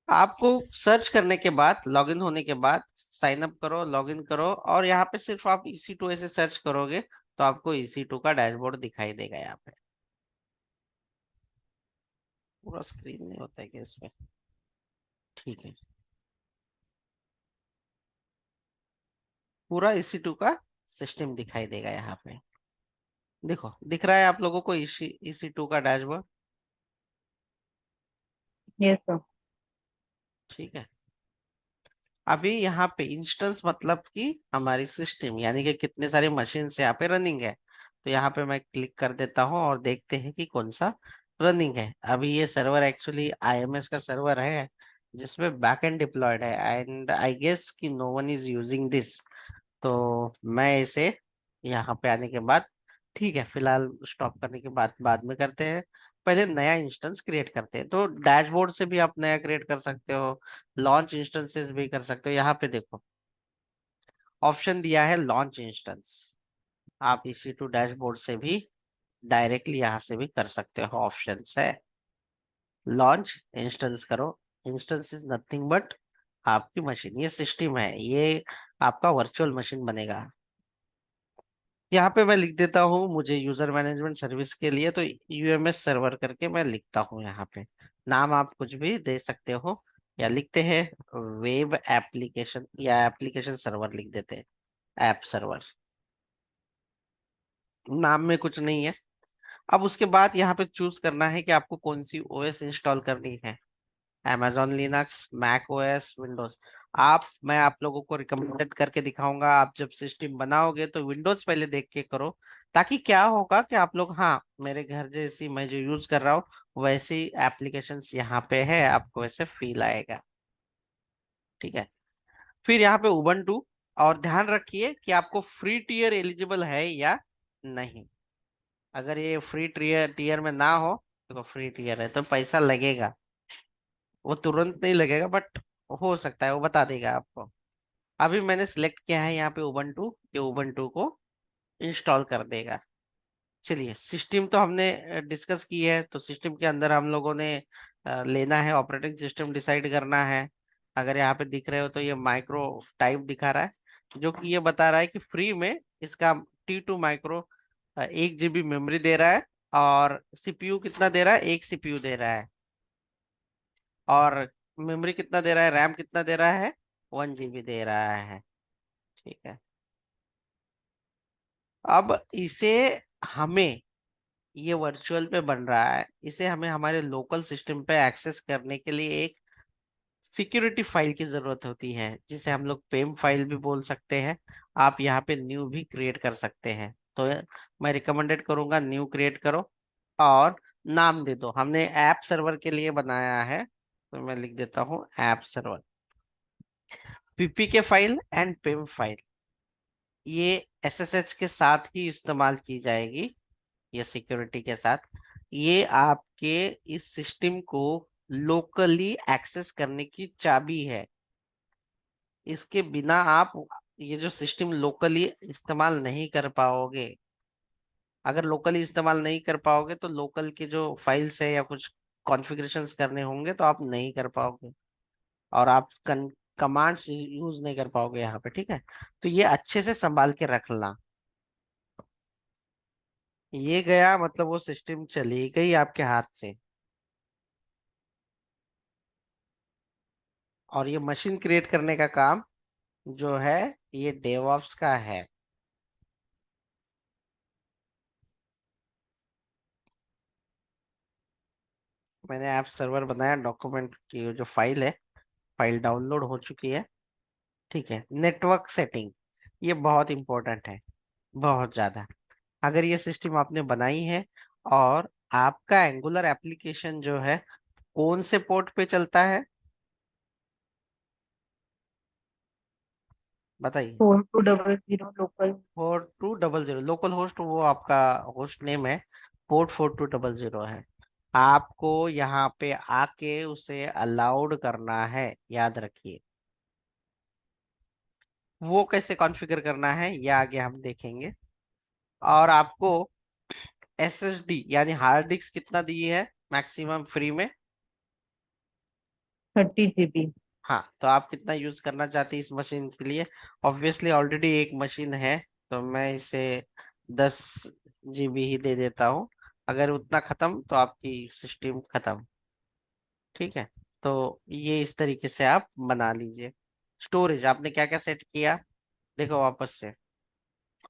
आपको सर्च करने के बाद, लॉगिन होने के बाद साइन अप करो, लॉगिन करो, और यहाँ पे सिर्फ आप EC2 ऐसे सर्च करोगे तो आपको EC2 का डैशबोर्ड दिखाई देगा यहाँ पे। पूरा स्क्रीन नहीं होता है क्या इसमें? ठीक है, पूरा EC2 का सिस्टम दिखाई देगा यहाँ पे। देखो, दिख रहा है आप लोगों को EC2 का डैशबोर्ड? Yes sir. ठीक है। अभी यहाँ पे इंस्टेंस मतलब कि हमारी सिस्टम, यानी कि कितने सारे मशीन यहाँ पे रनिंग है। तो यहाँ पे मैं क्लिक कर देता हूँ और देखते हैं कि कौन सा रनिंग है। अभी ये सर्वर एक्चुअली IMS का सर्वर है, जिसमें बैकएंड डिप्लॉयड है, एंड आई गेस कि no one is using this. तो मैं इसे यहाँ पे आने के बाद, ठीक है, फिलहाल स्टॉप करने के बाद बाद में करते हैं। पहले नया इंस्टेंस क्रिएट करते हैं। तो डैशबोर्ड से भी आप नया क्रिएट कर सकते हो, लॉन्च इंस्टेंसेस भी कर सकते हो। यहाँ पे देखो, ऑप्शन दिया है लॉन्च इंस्टेंस। आप EC2 डैशबोर्ड से भी डायरेक्टली यहाँ से भी कर सकते हो, ऑप्शन है लॉन्च इंस्टेंस करो। इंस्टेंस इज नथिंग बट आपकी मशीन, ये सिस्टम है, ये आपका वर्चुअल मशीन बनेगा। यहाँ पे मैं लिख देता हूँ, मुझे यूजर मैनेजमेंट सर्विस के लिए तो UMS सर्वर करके मैं लिखता हूँ यहाँ पे। नाम आप कुछ भी दे सकते हो, या लिखते हैं वेब एप्लीकेशन, या एप्लीकेशन सर्वर लिख देते हैं, ऐप सर्वर। नाम में कुछ नहीं है। अब उसके बाद यहाँ पे चूज करना है कि आपको कौन सी OS इंस्टॉल करनी है। Amazon Linux, Mac OS, Windows. मैं आप लोगों को रिकमेंडेड करके दिखाऊंगा। आप जब सिस्टम बनाओगे तो विंडोज पहले देख के करो, ताकि क्या होगा कि आप लोग, हाँ, मेरे घर जैसी मैं जो यूज कर रहा हूँ वैसी एप्लीकेशंस यहाँ पे है, आपको वैसे फील आएगा। ठीक है। फिर यहाँ पे उबंटू, और ध्यान रखिए कि आपको फ्री टीयर एलिजिबल है या नहीं। अगर ये फ्री टीयर टीयर में ना हो, तो फ्री टीयर है तो पैसा लगेगा। वो तुरंत नहीं लगेगा, बट हो सकता है वो बता देगा आपको। अभी मैंने सिलेक्ट किया है यहाँ पे उबंटू, ये उबंटू को इंस्टॉल कर देगा। चलिए, सिस्टम तो हमने डिस्कस की है, तो सिस्टम के अंदर हम लोगों ने लेना है ऑपरेटिंग सिस्टम डिसाइड करना है। अगर यहाँ पे दिख रहे हो तो ये माइक्रो टाइप दिखा रहा है, जो कि ये बता रहा है कि फ्री में इसका T2 माइक्रो 1 GB मेमोरी दे रहा है, और CPU कितना दे रहा है, 1 CPU दे रहा है, और मेमोरी कितना दे रहा है, रैम कितना दे रहा है, 1 GB दे रहा है। ठीक है। अब इसे हमें, ये वर्चुअल पे बन रहा है, इसे हमें हमारे लोकल सिस्टम पे एक्सेस करने के लिए एक सिक्योरिटी फाइल की जरूरत होती है, जिसे हम लोग पेम फाइल भी बोल सकते हैं। आप यहाँ पे न्यू भी क्रिएट कर सकते हैं। तो मैं रिकमेंडेड करूंगा न्यू क्रिएट करो, और नाम दे दो। हमने ऐप सर्वर के लिए बनाया है, तो मैं लिख देता हूँ app server. PPK file and PEM file, ये SSH के साथ ही इस्तेमाल की जाएगी, ये सिक्योरिटी के साथ। ये आपके इस सिस्टम को लोकली एक्सेस करने की चाबी है। इसके बिना आप ये जो सिस्टम लोकली इस्तेमाल नहीं कर पाओगे। अगर लोकली इस्तेमाल नहीं कर पाओगे तो लोकल के जो फाइल्स है या कुछ कॉन्फ़िगरेशंस करने होंगे तो आप नहीं कर पाओगे, और आप कमांड्स यूज नहीं कर पाओगे यहाँ पे। ठीक है। तो ये अच्छे से संभाल के रखना। ये गया मतलब वो सिस्टम चली गई आपके हाथ से। और ये मशीन क्रिएट करने का काम जो है, ये डेवऑप्स का है। मैंने ऐप सर्वर बनाया, डॉक्यूमेंट की जो फाइल है, फाइल डाउनलोड हो चुकी है। ठीक है। नेटवर्क सेटिंग, ये बहुत इंपॉर्टेंट है, बहुत ज्यादा। अगर ये सिस्टम आपने बनाई है, और आपका एंगुलर एप्लीकेशन जो है कौन से पोर्ट पे चलता है, बताइए। 4200 लोकल। 4200 लोकल होस्ट, वो आपका होस्ट नेम है। पोर्ट 4200 है। आपको यहाँ पे आके उसे अलाउड करना है, याद रखिए। वो कैसे कॉन्फ़िगर करना है ये आगे हम देखेंगे। और आपको SSD यानी हार्ड डिस्क कितना दी है मैक्सिमम फ्री में? 30 GB। हाँ, तो आप कितना यूज करना चाहते हैं इस मशीन के लिए? ऑब्वियसली ऑलरेडी एक मशीन है, तो मैं इसे 10 GB ही दे देता हूँ। अगर उतना खत्म तो आपकी सिस्टम खत्म। ठीक है, तो ये इस तरीके से आप बना लीजिए। स्टोरेज आपने क्या क्या सेट किया, देखो वापस से।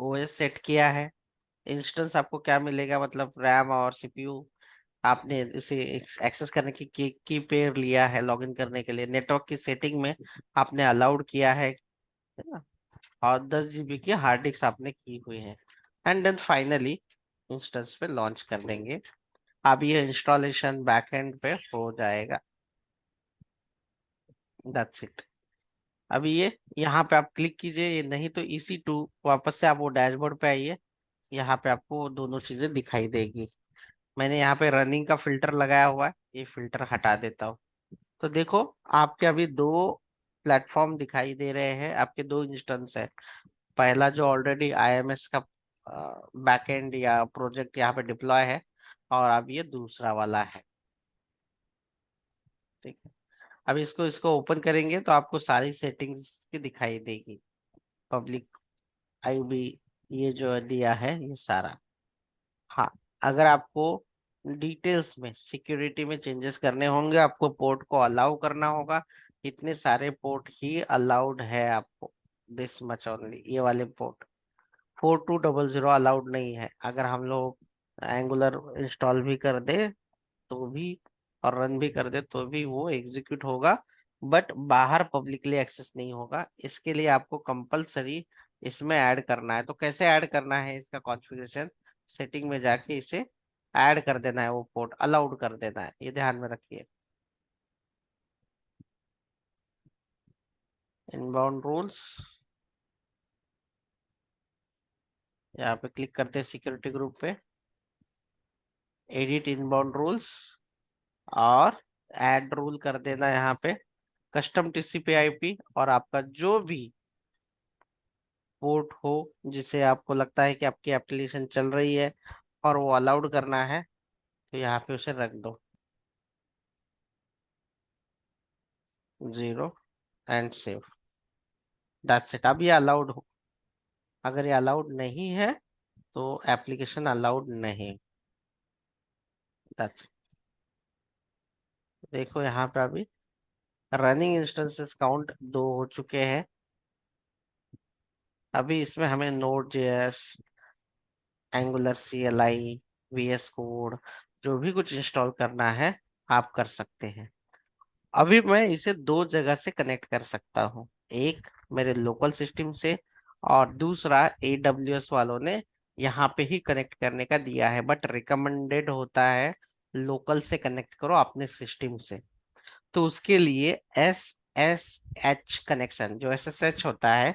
ओएस सेट किया है। इंस्टेंस आपको क्या मिलेगा, मतलब रैम और सीपीयू आपने इसे एक्सेस करने की पेयर लिया है लॉगिन करने के लिए। नेटवर्क की सेटिंग में आपने अलाउड किया है ना? और 10 GB की हार्ड डिस्क आपने की हुई है। एंड देन फाइनली इंस्टेंस पे लॉन्च कर देंगे। अब ये इंस्टॉलेशन बैकएंड पे हो जाएगा। That's it. अभी ये यहाँ पे आप क्लिक कीजिए, ये नहीं तो EC2 वापस से आप वो डैशबोर्ड पे आइए। यहाँ पे आपको दोनों चीजें दिखाई देगी। मैंने यहाँ पे रनिंग का फिल्टर लगाया हुआ है, ये फिल्टर हटा देता हूँ। तो देखो, आपके अभी दो प्लेटफॉर्म दिखाई दे रहे हैं, आपके दो इंस्टेंस है। पहला जो ऑलरेडी IMS का बैकएंड या प्रोजेक्ट यहाँ पे डिप्लॉय है, और अब ये दूसरा वाला है। ठीक है, अब इसको इसको ओपन करेंगे तो आपको सारी सेटिंग्स की दिखाई देगी। पब्लिक IB ये जो दिया है ये सारा। हाँ, अगर आपको डिटेल्स में सिक्योरिटी में चेंजेस करने होंगे, आपको पोर्ट को अलाउ करना होगा। इतने सारे पोर्ट ही अलाउड है आपको, दिस मच ओनली। ये वाले पोर्ट 4200 अलाउड नहीं है। अगर हम लोग एंगुलर इंस्टॉल भी कर दे तो भी, और रन भी कर दे तो भी वो एग्जीक्यूट होगा, बट बाहर पब्लिकली एक्सेस नहीं होगा। इसके लिए आपको कंपलसरी इसमें ऐड करना है। तो कैसे ऐड करना है, इसका कॉन्फ़िगरेशन सेटिंग में जाके इसे ऐड कर देना है, वो पोर्ट अलाउड कर देना है, ये ध्यान में रखिए। इनबाउंड रूल्स, यहाँ पे क्लिक करते हैं सिक्योरिटी ग्रुप पे, एडिट इनबाउंड रूल्स, और ऐड रूल कर देना यहाँ पे कस्टम TCP IP। और आपका जो भी पोर्ट हो जिसे आपको लगता है कि आपकी एप्लीकेशन चल रही है और वो अलाउड करना है, तो यहाँ पे उसे रख दो 0 एंड सेव। That's it. अब ये अलाउड हो, अगर ये अलाउड नहीं है तो एप्लीकेशन अलाउड नहीं। That's it. देखो यहाँ पे अभी रनिंग इंस्टेंसेस काउंट 2 हो चुके हैं। अभी इसमें हमें Node.js, angular CLI, VS code, जो भी कुछ इंस्टॉल करना है आप कर सकते हैं। अभी मैं इसे दो जगह से कनेक्ट कर सकता हूँ, एक मेरे लोकल सिस्टम से, और दूसरा AWS वालों ने यहाँ पे ही कनेक्ट करने का दिया है, बट रिकमेंडेड होता है लोकल से कनेक्ट करो अपने सिस्टम से। तो उसके लिए SSH कनेक्शन, जो SSH होता है,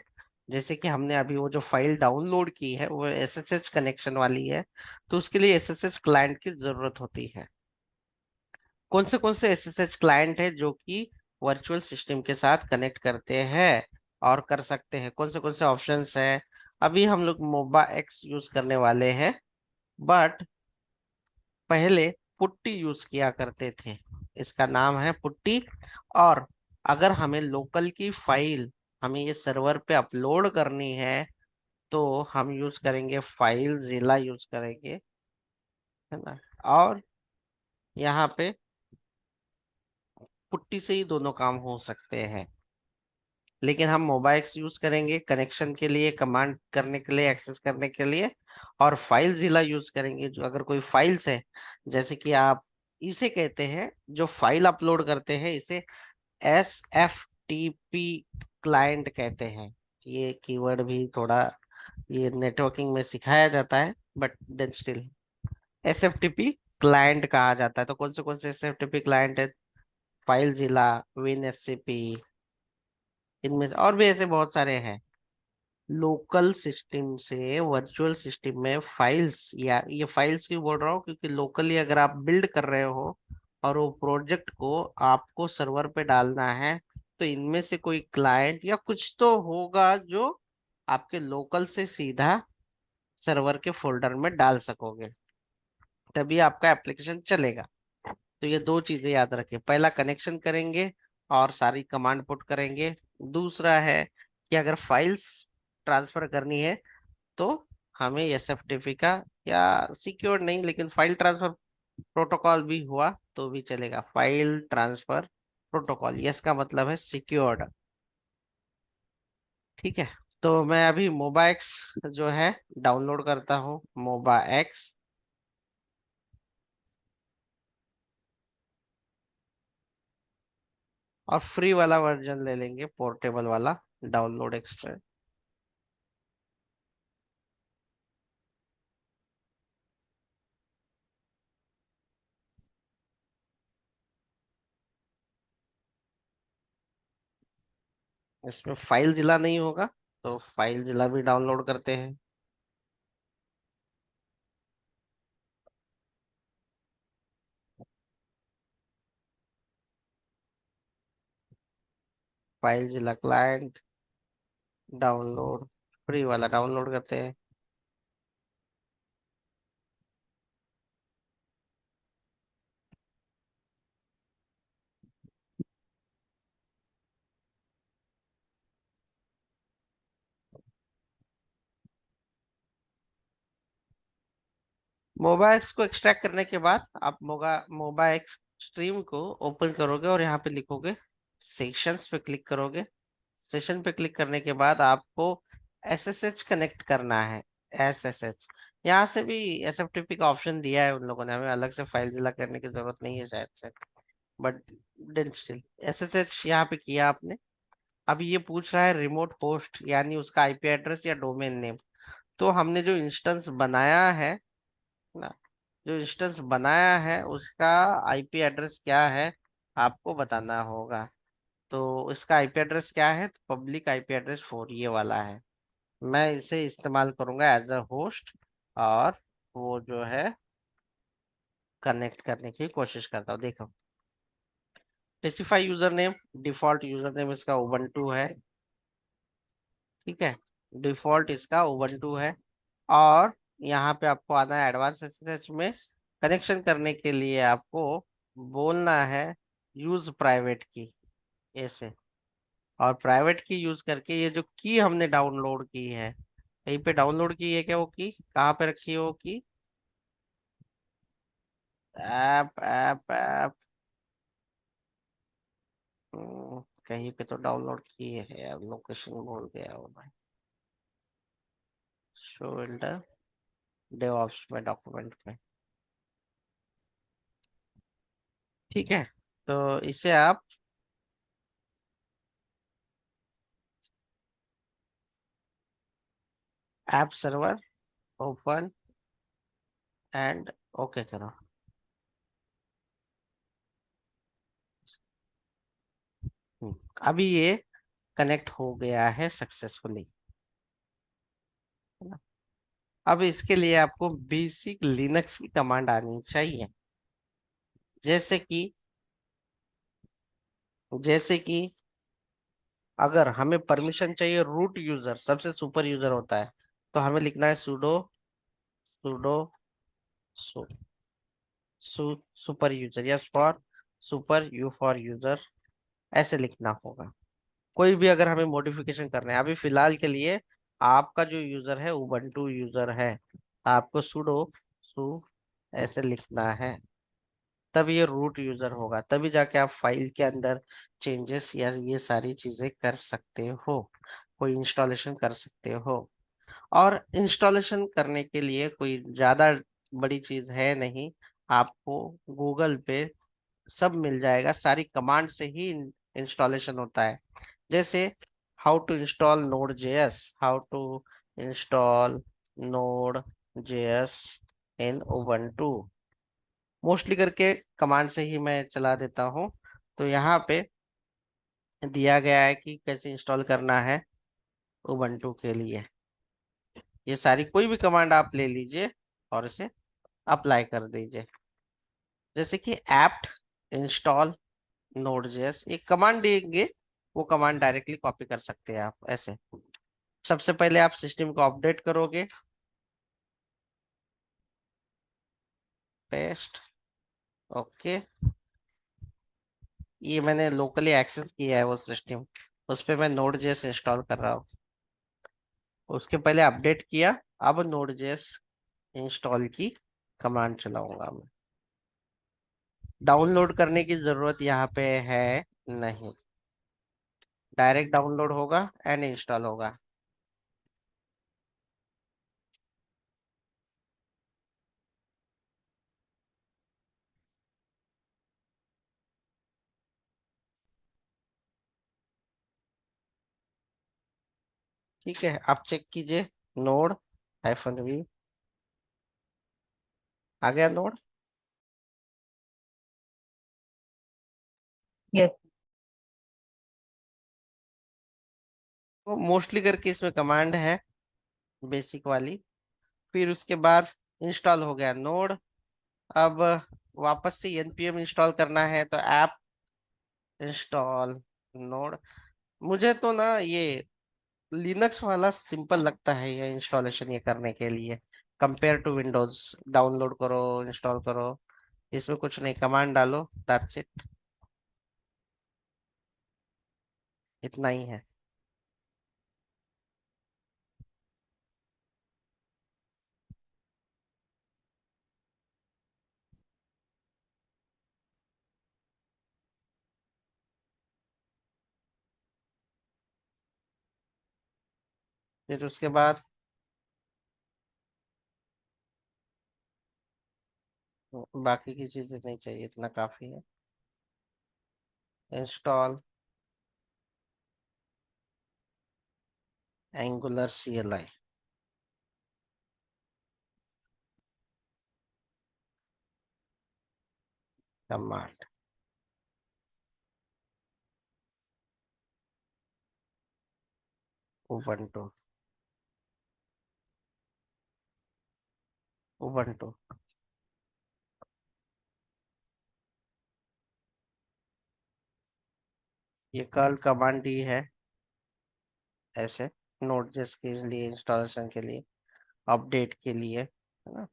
जैसे कि हमने अभी वो जो फाइल डाउनलोड की है वो SSH कनेक्शन वाली है, तो उसके लिए SSH क्लाइंट की जरूरत होती है। कौन से SSH क्लाइंट है जो कि वर्चुअल सिस्टम के साथ कनेक्ट करते हैं और कर सकते हैं? कौन से ऑप्शंस है? अभी हम लोग मोबा एक्स यूज करने वाले हैं, बट पहले पुट्टी यूज किया करते थे। इसका नाम है पुट्टी। और अगर हमें लोकल की फाइल, हमें ये सर्वर पे अपलोड करनी है, तो हम यूज करेंगे फाइल जिला यूज करेंगे, है ना? और यहाँ पे पुट्टी से ही दोनों काम हो सकते हैं। लेकिन हम मोबाइल्स यूज करेंगे कनेक्शन के लिए, कमांड करने के लिए, एक्सेस करने के लिए। और फाइल जिला यूज करेंगे, जो अगर कोई फाइल्स है, जैसे कि आप इसे कहते हैं, जो फाइल अपलोड करते हैं इसे SFTP क्लाइंट कहते हैं। ये कीवर्ड भी थोड़ा ये नेटवर्किंग में सिखाया जाता है, but then still SFTP client कहा जाता है। तो कौन से SFTP क्लाइंट है? फाइल जिला, WinSCP, इनमें से और भी ऐसे बहुत सारे हैं। लोकल सिस्टम से वर्चुअल सिस्टम में फाइल्स, या ये फाइल्स क्यों बोल रहा हूँ, क्योंकि लोकली अगर आप बिल्ड कर रहे हो और वो प्रोजेक्ट को आपको सर्वर पे डालना है, तो इनमें से कोई क्लाइंट या कुछ तो होगा जो आपके लोकल से सीधा सर्वर के फोल्डर में डाल सकोगे, तभी आपका एप्लीकेशन चलेगा। तो ये दो चीजें याद रखें, पहला कनेक्शन करेंगे, और सारी कमांड पुट करेंगे। दूसरा है कि अगर फाइल्स ट्रांसफर करनी है तो हमें एसएफटीपी का, या सिक्योर नहीं लेकिन फाइल ट्रांसफर प्रोटोकॉल भी हुआ तो भी चलेगा। फाइल ट्रांसफर प्रोटोकॉल, ये इसका मतलब है सिक्योर्ड। ठीक है, तो मैं अभी मोबाइक्स जो है डाउनलोड करता हूँ, मोबाइक्स। और फ्री वाला वर्जन ले लेंगे, पोर्टेबल वाला, डाउनलोड एक्सट्रा। इसमें फाइल जिला नहीं होगा, तो फाइल जिला भी डाउनलोड करते हैं। फाइल जिला क्लाइंट डाउनलोड, फ्री वाला डाउनलोड करते हैं। मोबाइल्स को एक्सट्रैक्ट करने के बाद आप मोबाइल स्ट्रीम को ओपन करोगे और यहाँ पे लिखोगे सेशंस पे क्लिक करोगे। सेशन पे क्लिक करने के बाद आपको एसएसएच कनेक्ट करना है। एसएसएच, यहाँ से भी एसएफटीपी का ऑप्शन दिया है उन लोगों ने, हमें अलग से फाइल जिला करने की जरूरत नहीं है शायद से। बट देन स्टिल एसएसएच यहाँ पे किया आपने। अब ये पूछ रहा है रिमोट होस्ट, यानी उसका आईपी एड्रेस या डोमेन नेम। तो हमने जो इंस्टेंस बनाया है ना, जो इंस्टेंस बनाया है उसका आईपी एड्रेस क्या है आपको बताना होगा। तो इसका आईपी एड्रेस क्या है, पब्लिक आईपी एड्रेस 4 ये वाला है। मैं इसे इस्तेमाल करूंगा एज अ होस्ट, और वो जो है कनेक्ट करने की कोशिश करता हूँ। देखो, specify user name, default user name इसका उबंटू है। ठीक है, डिफॉल्ट इसका उबंटू है। और यहाँ पे आपको आना है एडवांस एसएसएच में। कनेक्शन करने के लिए आपको बोलना है यूज प्राइवेट की, ऐसे। और प्राइवेट की यूज करके ये जो की हमने डाउनलोड की है, कहीं पे डाउनलोड की है क्या वो की, कहाँ पे रखी है वो की, ऐप ऐप ऐप, कहीं पे तो डाउनलोड की है यार, लोकेशन भूल गया हूँ मैं। शो इन द डेवऑप्स में, डॉक्यूमेंट में। ठीक है, तो इसे आप app server open and okay करो। अभी ये कनेक्ट हो गया है सक्सेसफुली, है ना। अब इसके लिए आपको बेसिक लिनक्स की कमांड आनी चाहिए। जैसे कि जैसे कि अगर हमें परमिशन चाहिए, रूट यूजर सबसे सुपर यूजर होता है, तो हमें लिखना है सुडो सुडो सु, super user, yes for super, you for user, ऐसे लिखना होगा। कोई भी अगर हमें मॉडिफिकेशन करना है, अभी फिलहाल के लिए आपका जो यूजर है उबंटू यूजर है, आपको सुडो सु ऐसे लिखना है। तब ये रूट यूजर होगा, तभी जाके आप फाइल के अंदर चेंजेस या ये सारी चीजें कर सकते हो, कोई इंस्टॉलेशन कर सकते हो। और इंस्टॉलेशन करने के लिए कोई ज्यादा बड़ी चीज है नहीं, आपको गूगल पे सब मिल जाएगा, सारी कमांड से ही इंस्टॉलेशन होता है। जैसे how to install node JS, how to install node JS in Ubuntu, mostly करके कमांड से ही मैं चला देता हूँ। तो यहाँ पे दिया गया है कि कैसे इंस्टॉल करना है उबंटू के लिए। ये सारी कोई भी कमांड आप ले लीजिए और इसे अप्लाई कर दीजिए। जैसे कि apt इंस्टॉल नोड.js, एक कमांड देंगे, वो कमांड डायरेक्टली कॉपी कर सकते हैं आप ऐसे। सबसे पहले आप सिस्टम को अपडेट करोगे, पेस्ट, ओके। ये मैंने लोकली एक्सेस किया है वो सिस्टम, उस पे मैं नोड जेएस इंस्टॉल कर रहा हूँ। उसके पहले अपडेट किया, अब नोड जेएस इंस्टॉल की कमांड चलाऊंगा मैं। डाउनलोड करने की जरूरत यहाँ पे है नहीं, डायरेक्ट डाउनलोड होगा एंड इंस्टॉल होगा। ठीक है, आप चेक कीजिए। नोड -v आ गया नोड। यस। तो मोस्टली करके इसमें कमांड है बेसिक वाली। फिर उसके बाद इंस्टॉल हो गया नोड। अब वापस से npm इंस्टॉल करना है, तो ऐप इंस्टॉल नोड। मुझे तो ना ये लिनक्स वाला सिंपल लगता है ये इंस्टॉलेशन ये करने के लिए, कंपेयर टू विंडोज। डाउनलोड करो, इंस्टॉल करो, इसमें कुछ नहीं, कमांड डालो, दैट्स इट, इतना ही है। फिर उसके बाद बाकी की चीजें नहीं चाहिए, इतना काफी है। Install angular CLI command. Ubuntu, Ubuntu. ये कर्ल कमांड ही है ऐसे, नोड.js के लिए, इंस्टॉलेशन के लिए, अपडेट के लिए, है ना।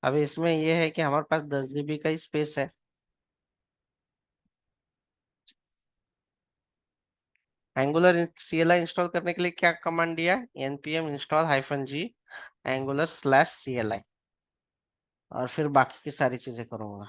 अब इसमें ये है कि हमारे पास 10 GB का स्पेस है। एंगुलर CLI इंस्टॉल करने के लिए क्या कमांड दिया? npm install -g angular/cli, और फिर बाकी की सारी चीजें करूंगा।